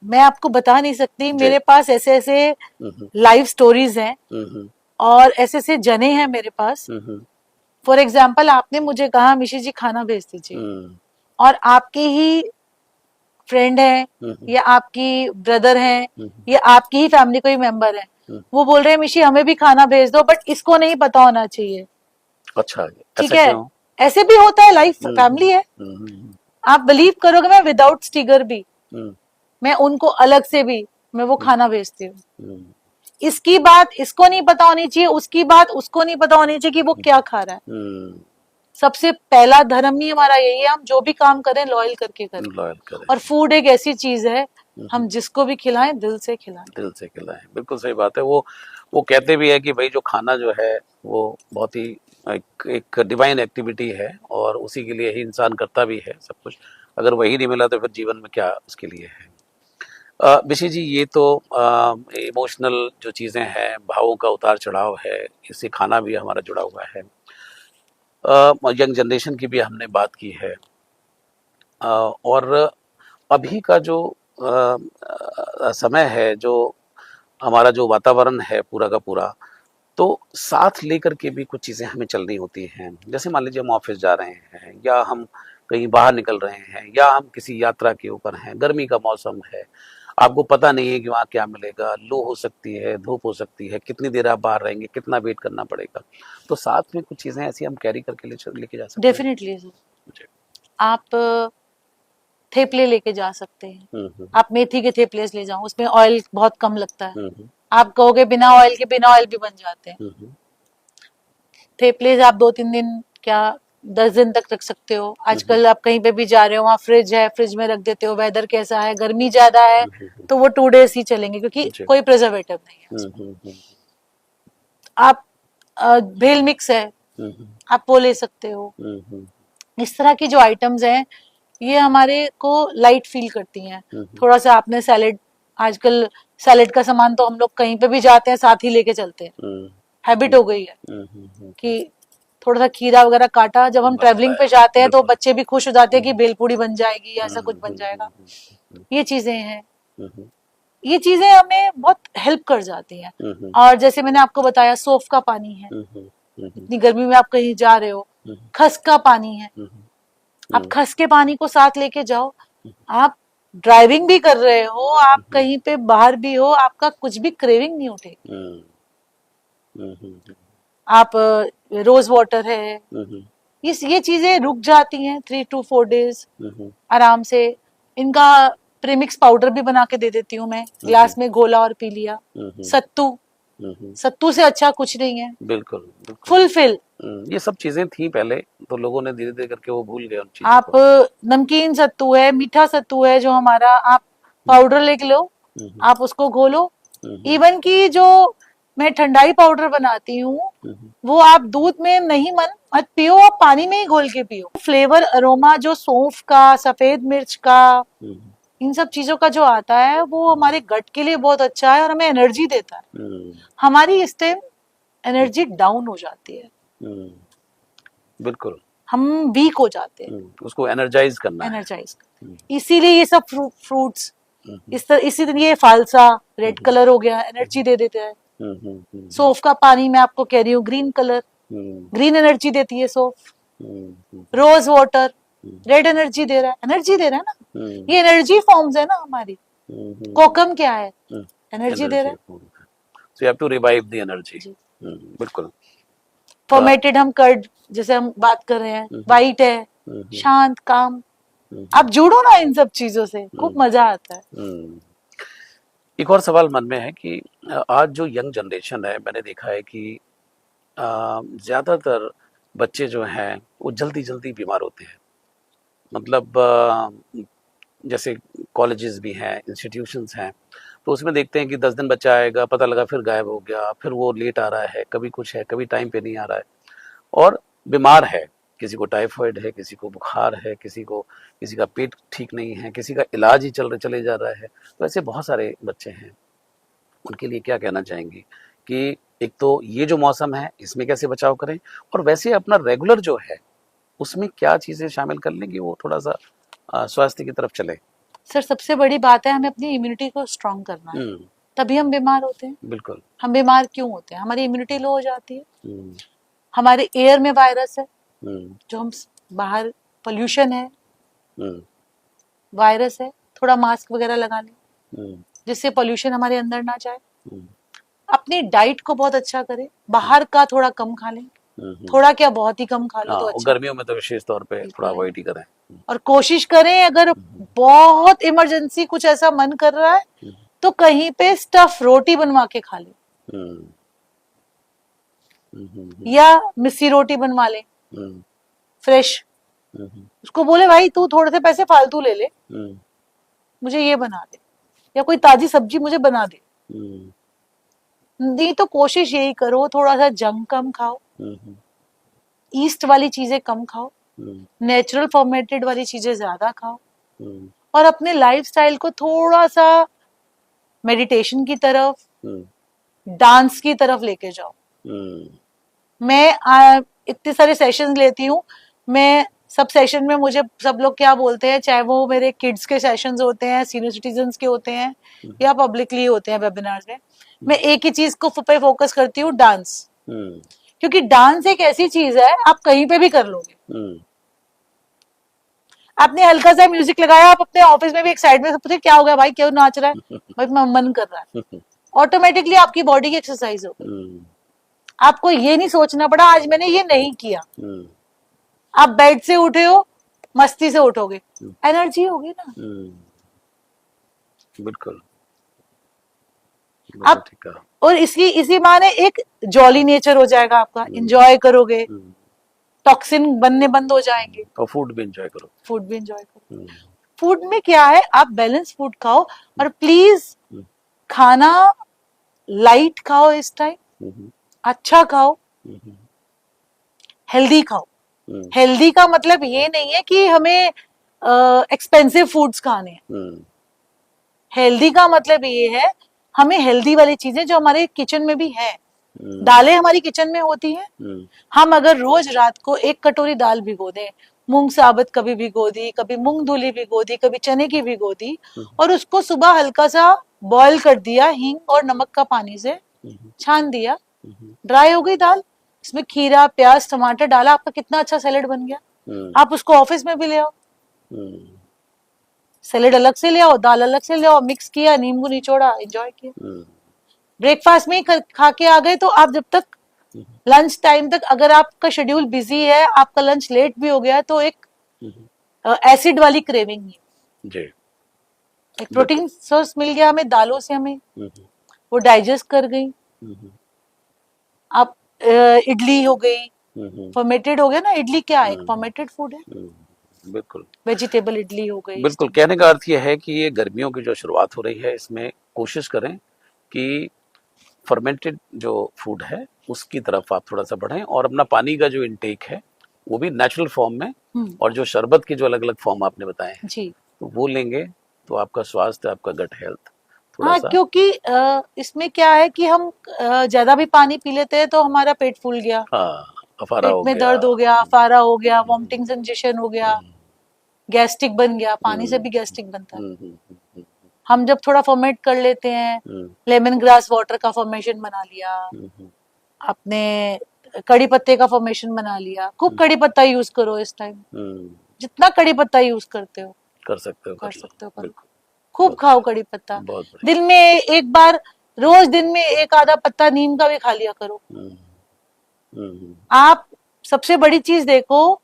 मैं आपको बता नहीं सकती, मेरे पास ऐसे ऐसे लाइव स्टोरीज हैं और ऐसे ऐसे जने हैं मेरे पास। फॉर एग्जाम्पल, आपने मुझे कहा मिशी जी खाना भेज दीजिए, और आपके ही फ्रेंड है या आपकी ब्रदर है या आपकी ही फैमिली कोई मेंबर है, वो बोल रहे हैं मिशी हमें भी खाना भेज दो, बट इसको नहीं पता होना चाहिए। अच्छा, ठीक है, ऐसे भी होता है, लाइफ फैमिली है। आप बिलीव करोगे, मैं विदाउट स्टिगर भी, मैं उनको अलग से भी मैं वो खाना भेजती हूँ। इसकी बात इसको नहीं पता होनी चाहिए, उसकी बात उसको नहीं पता होनी चाहिए कि वो क्या खा रहा है। सबसे पहला धर्म ही हमारा यही है, हम जो भी काम करें लॉयल करके करें। और फूड एक ऐसी चीज है, हम जिसको भी खिलाएं दिल से खिलाएं। दिल से खिलाएं, बिल्कुल सही बात है। वो वो कहते भी है कि भाई जो खाना जो है वो बहुत ही एक डिवाइन एक्टिविटी है और उसी के लिए ही इंसान करता भी है सब कुछ। अगर वही नहीं मिला तो फिर जीवन में क्या उसके लिए है। विशी जी, ये तो इमोशनल जो चीज़ें हैं, भावों का उतार चढ़ाव है, इससे खाना भी हमारा जुड़ा हुआ है। यंग जनरेशन की भी हमने बात की है। और अभी का जो समय है, जो हमारा जो वातावरण है पूरा का पूरा, तो साथ लेकर के भी कुछ चीज़ें हमें चलनी होती हैं। जैसे मान लीजिए हम ऑफिस जा रहे हैं या हम कहीं बाहर निकल रहे हैं या हम किसी यात्रा के ऊपर हैं, गर्मी का मौसम है, आपको पता नहीं है कि वहाँ क्या मिलेगा, लू हो सकती है, धूप हो सकती है, कितनी देर आप बाहर रहेंगे, कितना वेट करना पड़ेगा। तो साथ में कुछ चीज़ें ऐसी हम कैरी करके लेके जा सकते हैं। डेफिनेटली सर, आप थेपले लेके जा सकते हैं। आप मेथी के थेपले ले जाओ, उसमें ऑयल बहुत कम लगता है। आप कहोगे बिना ऑयल के, बिना ऑयल भी बन जाते हैं। थेपले आप 2-3 दिन क्या 10 दिन तक रख सकते हो। आजकल आप कहीं पे भी जा रहे हो, वहाँ फ्रिज है, फ्रिज में रख देते हो। वेदर कैसा है, गर्मी ज्यादा है तो वो 2 डेज ही चलेंगे क्योंकि कोई प्रिजर्वेटिव नहीं है उसमें। आप भेल मिक्स है, आप वो ले सकते हो। इस तरह की जो आइटम्स हैं ये हमारे को लाइट फील करती हैं। थोड़ा सा आपने सैलेड, आजकल सैलेड का सामान तो हम लोग कहीं पे भी जाते हैं साथ ही लेके चलते हैं, हैबिट हो गई है कि थोड़ा सा खीरा वगैरह काटा। जब हम ट्रेवलिंग पे जाते हैं तो बच्चे भी खुश हो जाते हैं कि भेलपूरी बन जाएगी या ऐसा कुछ बन जाएगा। ये चीजें हैं, ये चीजें हमें बहुत हेल्प कर जाती हैं। और जैसे मैंने आपको बताया, सौंफ का पानी है, इतनी गर्मी में आप कहीं जा रहे हो, खस का पानी है, आप खस के पानी को साथ लेके जाओ। आप ड्राइविंग भी कर रहे हो, आप कहीं पे बाहर भी हो, आपका कुछ भी क्रेविंग नहीं उठेगी। आप रोज वाटर है, ये चीजें रुक जाती हैं 3 to 4 डेज आराम से। इनका प्रीमिक्स पाउडर भी बना के दे देती हूँ मैं, ग्लास में घोला और पी लिया। सत्तू, सत्तू से अच्छा कुछ नहीं है। बिल्कुल, बिल्कुल। फुलफिल, ये सब चीजें थी पहले, तो लोगों ने धीरे धीरे करके वो भूल गए उन चीजों आप को। नमकीन सत्तू है, मीठा सत्तू है जो हमारा, आप पाउडर लेके लो, आप उसको घोलो। इवन की जो मैं ठंडाई पाउडर बनाती हूँ वो आप दूध में नहीं मत पियो, आप पानी में ही घोल के पियो। फ्लेवर अरोमा जो सौंफ का, सफेद मिर्च का, इन सब चीजों का जो आता है वो हमारे गट के लिए बहुत अच्छा है और हमें एनर्जी देता है। हमारी इस टाइम एनर्जी डाउन हो जाती है, बिल्कुल, हम वीक हो जाते हैं, उसको एनर्जाइज करना है। एनर्जाइज। इसीलिए ये सब फ्रूट्स इसी तरह, ये फालसा रेड कलर हो गया, एनर्जी दे देते हैं। सौंफ का पानी मैं आपको कह रही हूँ, ग्रीन कलर, ग्रीन एनर्जी देती है सौंफ। रोज वाटर रेड एनर्जी दे रहा है, एनर्जी दे रहा है ना, ये एनर्जी फॉर्म्स है ना हमारी। कोकम क्या है, एनर्जी दे रहा है। So you have to revive the energy. बिल्कुल। फॉर्मेटेड हम कर्ड जैसे हम बात कर रहे हैं, वाइट है, शांत काम। आप जुड़ो ना इन सब चीजों से, खूब मजा आता है। एक और सवाल मन में है कि आज जो यंग जनरेशन है, मैंने देखा है कि ज्यादातर बच्चे जो हैं वो जल्दी जल्दी बीमार होते हैं। मतलब जैसे कॉलेजेस भी हैं, इंस्टीट्यूशंस हैं, तो उसमें देखते हैं कि 10 दिन बच्चा आएगा, पता लगा फिर गायब हो गया, फिर वो लेट आ रहा है, कभी कुछ है, कभी टाइम पे नहीं आ रहा है और बीमार है। किसी को टाइफाइड है, किसी को बुखार है, किसी का पेट ठीक नहीं है, किसी का इलाज ही चले जा रहा है। तो ऐसे बहुत सारे बच्चे हैं, उनके लिए क्या कहना चाहेंगे कि एक तो ये जो मौसम है इसमें कैसे बचाव करें, और वैसे अपना रेगुलर जो है उसमें क्या चीजें शामिल कर लें कि वो थोड़ा सा स्वास्थ्य की तरफ चले। सर सबसे बड़ी बात है हमें अपनी इम्यूनिटी को स्ट्रांग करना है, तभी हम बीमार होते हैं। बिल्कुल। हम बीमार क्यों होते हैं, हमारी इम्यूनिटी लो हो जाती है, हमारे एयर में वायरस है, जो हम बाहर पोल्यूशन है, वायरस है, थोड़ा मास्क वगैरह लगा लें जिससे पोल्यूशन हमारे अंदर ना जाए। अपनी डाइट को बहुत अच्छा करें, बाहर का थोड़ा कम खा लें, थोड़ा क्या बहुत ही कम खा लो तो अच्छा। गर्मियों में तो विशेष तौर पे थोड़ा अवॉइड ही करें, और कोशिश करें अगर बहुत इमरजेंसी कुछ ऐसा मन कर रहा है तो कहीं पे स्टफ रोटी बनवा के खा लें, या मिस्सी रोटी बनवा लें फ्रेश। उसको बोले भाई तू थोड़े से पैसे फालतू ले ले, मुझे ये बना दे, या कोई ताजी सब्जी मुझे बना दे। नहीं तो कोशिश यही करो, थोड़ा सा जंक कम खाओ, ईस्ट वाली चीजें कम खाओ, नेचुरल फॉर्मेटेड वाली चीजें ज्यादा खाओ, और अपने लाइफस्टाइल को थोड़ा सा मेडिटेशन की तरफ, डांस की तरफ लेके जाओ। मैं इतने सारे सेशंस लेती हूँ, मैं सब सेशन में मुझे सब लोग क्या बोलते हैं, चाहे वो मेरे किड्स के सेशंस होते हैं, सीनियर सिटीजन्स के होते हैं, या पब्लिकली होते हैं वेबिनार्स में, मैं एक ही चीज को पे फोकस करती हूँ, डांस। क्योंकि डांस एक ऐसी चीज है आप कहीं पे भी कर लोगे। आपने हल्का सा म्यूजिक लगाया, आप अपने ऑफिस में भी एक साइड में पूछे क्या हो गया भाई, क्यों नाच रहा है, भाई मन कर रहा है, ऑटोमेटिकली आपकी बॉडी की एक्सरसाइज हो गई। आपको ये नहीं सोचना पड़ा आज मैंने ये नहीं किया, आप बेड से उठे हो, मस्ती से उठोगे, एनर्जी होगी ना। बिल्कुल। आप और इसी माने एक जॉली नेचर हो जाएगा आपका, एंजॉय करोगे, टॉक्सिन बनने बंद हो जाएंगे, और फूड भी एंजॉय करो। फूड में क्या है, आप बैलेंस फूड खाओ, और प्लीज खाना लाइट खाओ इस टाइम, अच्छा खाओ, हेल्दी खाओ। हेल्दी का मतलब ये नहीं है कि हमें एक्सपेंसिव फूड्स खाने हैं। हेल्दी का मतलब ये है हमें हेल्दी वाली चीजें जो हमारे किचन में भी है, दालें हमारी किचन में होती हैं, हम अगर रोज रात को 1 कटोरी दाल भिगो दें, मूंग साबुत कभी भिगो दी, कभी मूंग धुली भिगो दी, कभी चने की भिगो दी, और उसको सुबह हल्का सा बॉईल कर दिया हींग और नमक का पानी से, छान दिया, ड्राई हो गई दाल, इसमें खीरा प्याज टमाटर डाला, आपका कितना अच्छा सैलेड बन गया। आप उसको ऑफिस में भी ले आओ, सैलेड अलग से ले आओ, दाल अलग से ले आओ, मिक्स किया, नींबू निचोड़ा, एंजॉय किया। ब्रेकफास्ट में ही खा के आ गए, तो आप जब तक लंच टाइम तक, अगर आपका शेड्यूल बिजी है, आपका लंच लेट भी हो गया, तो एक एसिड वाली क्रेविंग है जी, एक प्रोटीन सोर्स मिल गया हमें दालों से, हमें वो डाइजेस्ट कर गई। आप इडली हो गई, फर्मेटेड हो गया ना, इडली क्या है, एक फर्मेटेड फूड है। बिल्कुल, वेजिटेबल इडली हो गई। बिल्कुल, कहने का अर्थ यह है कि ये गर्मियों की जो शुरुआत हो रही है, इसमें कोशिश करें कि फर्मेंटेड जो फूड है उसकी तरफ आप थोड़ा सा बढ़ें, और अपना पानी का जो इनटेक है वो भी नेचुरल फॉर्म में, और जो शरबत के जो अलग अलग फॉर्म आपने बताए हैं जी, तो वो लेंगे तो आपका स्वास्थ्य, आपका गट हेल्थ थोड़ा सा, क्योंकि इसमें क्या है कि हम ज्यादा भी पानी पी लेते हैं तो हमारा पेट फूल गया, अफारा पेट में दर्द हो गया, अफारा हो गया, वॉमिटिंग सेंसेशन हो गया, गैस्ट्रिक बन गया, पानी से भी गैस्ट्रिक बनता है। हम जब थोड़ा फॉर्मेट कर लेते हैं, लेमन ग्रास वाटर का फॉर्मेशन बना लिया, अपने कड़ी पत्ते का फॉर्मेशन बना लिया, खूब कड़ी पत्ता यूज करो इस टाइम, जितना कड़ी पत्ता यूज करते हो कर सकते हो करो, खूब खाओ कड़ी पत्ता, दिन में एक बार, रोज दिन में एक आधा पत्ता नीम का भी खा लिया करो। आप सबसे बड़ी चीज देखो,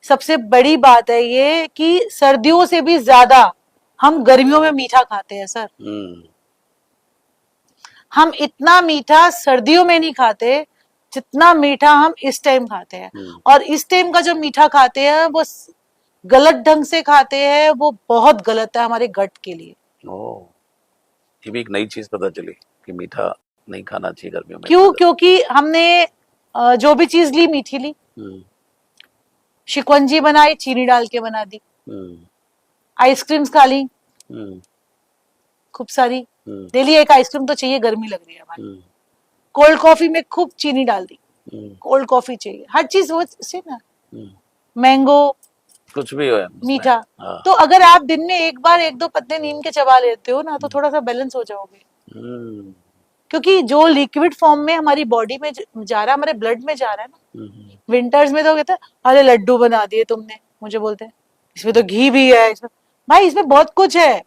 सबसे बड़ी बात है ये कि सर्दियों से भी ज्यादा हम गर्मियों में मीठा खाते हैं सर। हम इतना मीठा सर्दियों में नहीं खाते जितना मीठा हम इस टाइम खाते हैं, और इस टाइम का जो मीठा खाते हैं वो गलत ढंग से खाते हैं, वो बहुत गलत है हमारे गट के लिए। ये भी एक नई चीज पता चली कि मीठा नहीं खाना चाहिए गर्मियों में। क्यों? क्योंकि हमने जो भी चीज ली मीठी ली, शिकंजी बनाई चीनी डाल के बना दी, आइसक्रीम्स खा ली खूब सारी, डेली एक आइसक्रीम तो चाहिए, गर्मी लग रही है हमारी, कोल्ड कॉफी में खूब चीनी डाल दी, कोल्ड कॉफी चाहिए, हर चीज वो से ना, मैंगो कुछ भी हो मीठा। तो अगर आप दिन में एक बार 1-2 पत्ते नीम के चबा लेते हो ना, तो थोड़ा सा बैलेंस हो जाओगे, क्योंकि जो लिक्विड फॉर्म में हमारी बॉडी में जा रहा है, हमारे ब्लड में जा रहा है ना। विंटर्स में तो कहते हैं अरे लड्डू बना दिए तुमने, मुझे बोलते हैं इसमें तो घी भी है, इसमें भाई इसमें बहुत कुछ है,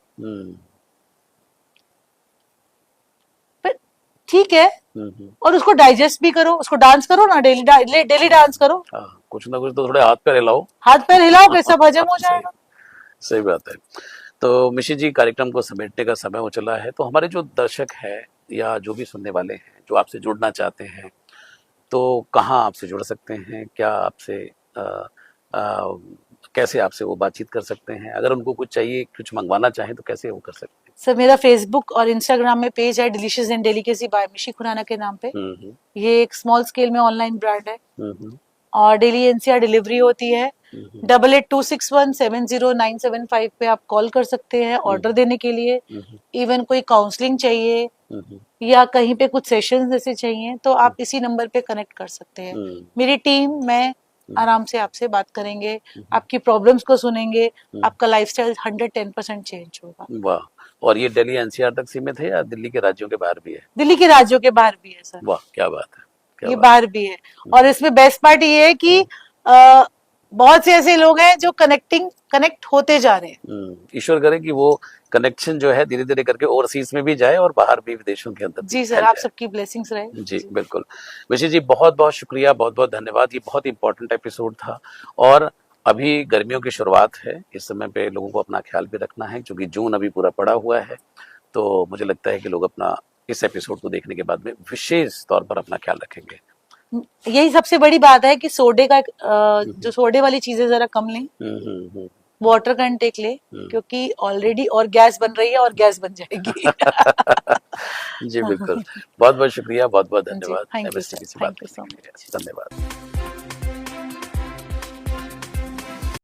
पर ठीक है, और उसको डाइजेस्ट भी करो, उसको डांस करो ना, डेली डांस करो, कुछ ना कुछ तो थोड़े हाथ पैर हिलाओ, हाथ पैर हिलाओगे सब हजम हो जाएगा। सही बात है। तो मिशी जी, कार्यक्रम को समेटने का समय हो चला है, तो हमारे जो दर्शक है या जो भी सुनने वाले हैं जो आपसे जुड़ना चाहते हैं, तो कहाँ आपसे जुड़ सकते हैं, क्या आपसे कैसे आपसे वो बातचीत कर सकते हैं, अगर उनको कुछ चाहिए, कुछ मंगवाना चाहें तो कैसे वो कर सकते हैं? सर मेरा फेसबुक और इंस्टाग्राम में पेज है delicious in delicacy by Mishi Khurana के नाम पे। ये एक स्मॉल स्केल में ऑनलाइन ब्रांड है और डेली एनसीआर डिलीवरी होती है। 8826170975 पे आप कॉल कर सकते हैं ऑर्डर देने के लिए। इवन कोई काउंसलिंग चाहिए या कहीं पे कुछ सेशंस जैसे चाहिए तो आप इसी नंबर पे कनेक्ट कर सकते हैं। मेरी टीम मैं आराम से आपसे बात करेंगे, आपकी प्रॉब्लम्स को सुनेंगे, आपका लाइफस्टाइल 110% चेंज होगा। वाह। और ये दिल्ली एनसीआर तक सीमित है या दिल्ली के राज्यों के बाहर भी है? दिल्ली के राज्यों के बाहर भी है सर। वाह, क्या बात है, क्या ये बात बाहर भी है। और इसमें बेस्ट पार्ट ये है कि बहुत से ऐसे लोग हैं जो कनेक्ट होते जा रहे हैं। ईश्वर करे कि वो कनेक्शन जो है धीरे धीरे करके ओवरसीज में भी जाए और बाहर भी विदेशों के अंदर जी सर, आप सबकी ब्लेसिंग्स रहे। जी बिल्कुल। विशी जी बहुत बहुत शुक्रिया, बहुत बहुत धन्यवाद। ये बहुत इंपॉर्टेंट एपिसोड था और अभी गर्मियों की शुरुआत है, इस समय पे लोगों को अपना ख्याल भी रखना है क्योंकि जून अभी पूरा पड़ा हुआ है। तो मुझे लगता है कि लोग अपना इस एपिसोड को देखने के बाद में विशेष तौर पर अपना ख्याल रखेंगे। यही सबसे बड़ी बात है कि सोडे का जो सोडे वाली चीजें जरा कम लें, वाटर कंटेक ले क्योंकि ऑलरेडी और गैस बन रही है और गैस बन जाएगी। जी बिल्कुल। बहुत बहुत शुक्रिया, बहुत बहुत धन्यवाद। Thank you so much. धन्यवाद।